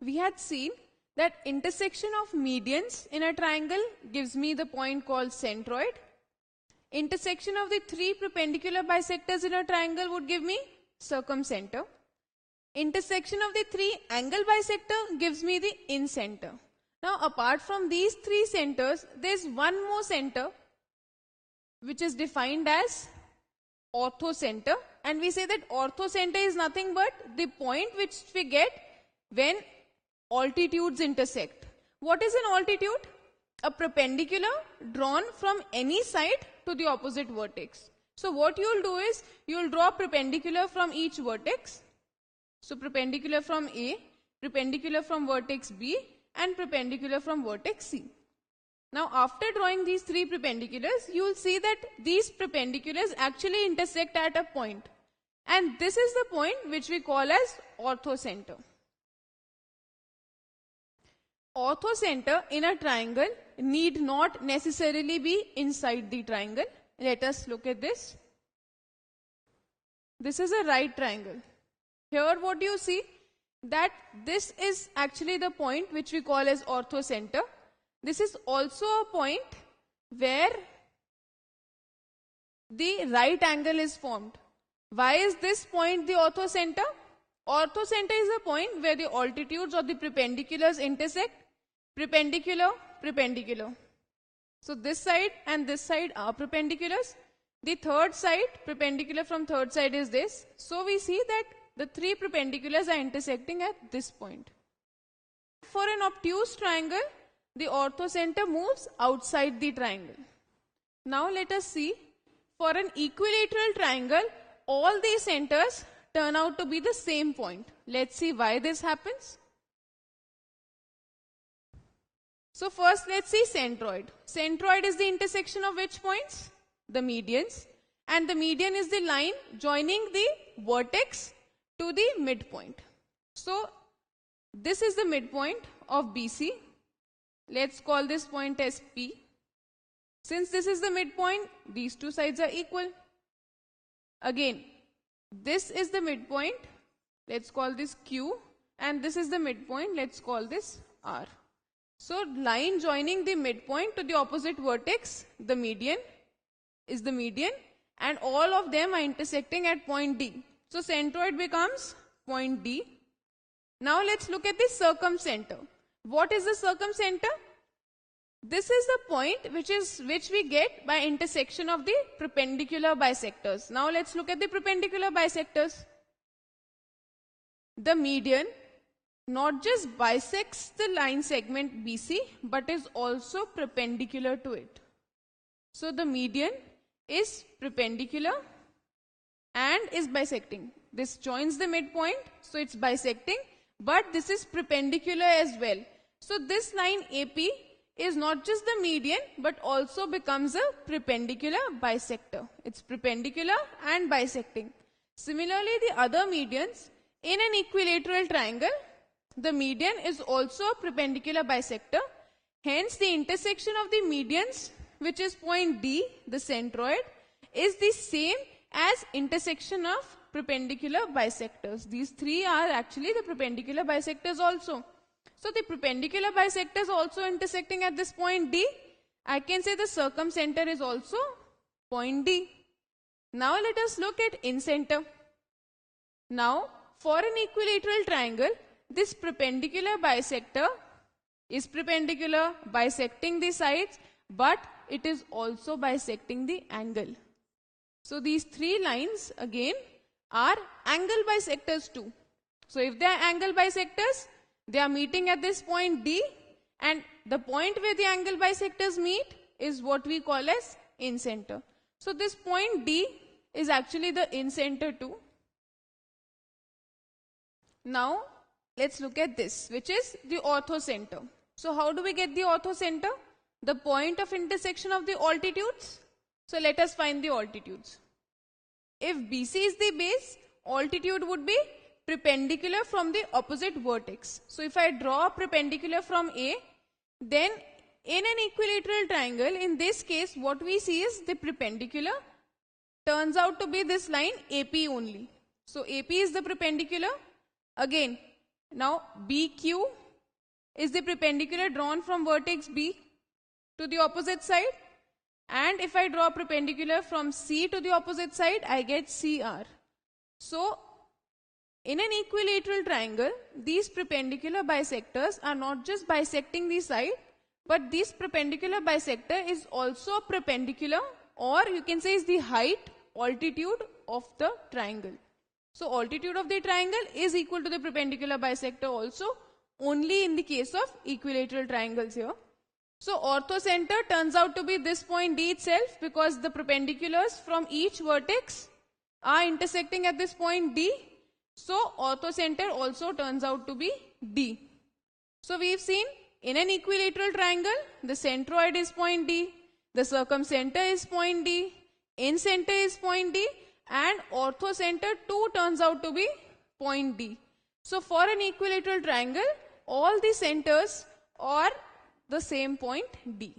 we had seen that intersection of medians in a triangle gives me the point called centroid. Intersection of the three perpendicular bisectors in a triangle would give me circumcenter. Intersection of the three angle bisector gives me the incenter. Now, apart from these three centers, there's one more center which is defined as orthocenter, and we say that orthocenter is nothing but the point which we get when altitudes intersect. What is an altitude? A perpendicular drawn from any side to the opposite vertex. So what you'll do is, you'll draw perpendicular from each vertex. So perpendicular from A, perpendicular from vertex B, and perpendicular from vertex C. Now after drawing these three perpendiculars, you will see that these perpendiculars actually intersect at a point. And this is the point which we call as orthocenter. Orthocenter in a triangle need not necessarily be inside the triangle. Let us look at this. This is a right triangle. Here what you see, that this is actually the point which we call as orthocenter. This is also a point where the right angle is formed. Why is this point the orthocenter? Orthocenter is a point where the altitudes of the perpendiculars intersect. Perpendicular, perpendicular. So this side and this side are perpendiculars. The third side, perpendicular from third side is this. So we see that the three perpendiculars are intersecting at this point. For an obtuse triangle, the orthocenter moves outside the triangle. Now let us see, for an equilateral triangle, all these centers turn out to be the same point. Let's see why this happens. So first let's see centroid. Centroid is the intersection of which points? The medians. And the median is the line joining the vertex to the midpoint. So this is the midpoint of BC. Let's call this point as P. Since this is the midpoint, these two sides are equal. Again, this is the midpoint. Let's call this Q. And this is the midpoint. Let's call this R. So line joining the midpoint to the opposite vertex, the median, is the median. And all of them are intersecting at point D. So centroid becomes point D. Now let's look at the circumcenter. What is the circumcenter? This is the point which we get by intersection of the perpendicular bisectors. Now let's look at the perpendicular bisectors. The median not just bisects the line segment BC, but is also perpendicular to it. So the median is perpendicular and is bisecting. This joins the midpoint, so it's bisecting, but this is perpendicular as well. So this line AP is not just the median, but also becomes a perpendicular bisector. It's perpendicular and bisecting. Similarly, the other medians in an equilateral triangle, the median is also a perpendicular bisector. Hence, the intersection of the medians, which is point D, the centroid, is the same as intersection of perpendicular bisectors. These three are actually the perpendicular bisectors also. So the perpendicular bisectors also intersecting at this point D. I can say the circumcenter is also point D. Now let us look at incenter. Now, for an equilateral triangle, this perpendicular bisector is perpendicular, bisecting the sides, but it is also bisecting the angle. So these three lines again are angle bisectors too. So if they are angle bisectors, they are meeting at this point D, and the point where the angle bisectors meet is what we call as incenter. So this point D is actually the incenter too. Now let's look at this, which is the orthocenter. So how do we get the orthocenter? The point of intersection of the altitudes. So let us find the altitudes. If BC is the base, altitude would be perpendicular from the opposite vertex. So if I draw a perpendicular from A, then in an equilateral triangle, in this case, what we see is the perpendicular turns out to be this line AP only. So AP is the perpendicular. Again, Now BQ is the perpendicular drawn from vertex B to the opposite side, and if I draw perpendicular from C to the opposite side, I get CR. So in an equilateral triangle, these perpendicular bisectors are not just bisecting the side, but this perpendicular bisector is also perpendicular, or you can say is the height, altitude of the triangle. So altitude of the triangle is equal to the perpendicular bisector also, only in the case of equilateral triangles here. So orthocenter turns out to be this point D itself, because the perpendiculars from each vertex are intersecting at this point D. So orthocenter also turns out to be D. So we've seen in an equilateral triangle, the centroid is point D, the circumcenter is point D, incenter is point D, and orthocenter too turns out to be point D. So for an equilateral triangle, all the centers are the same point D.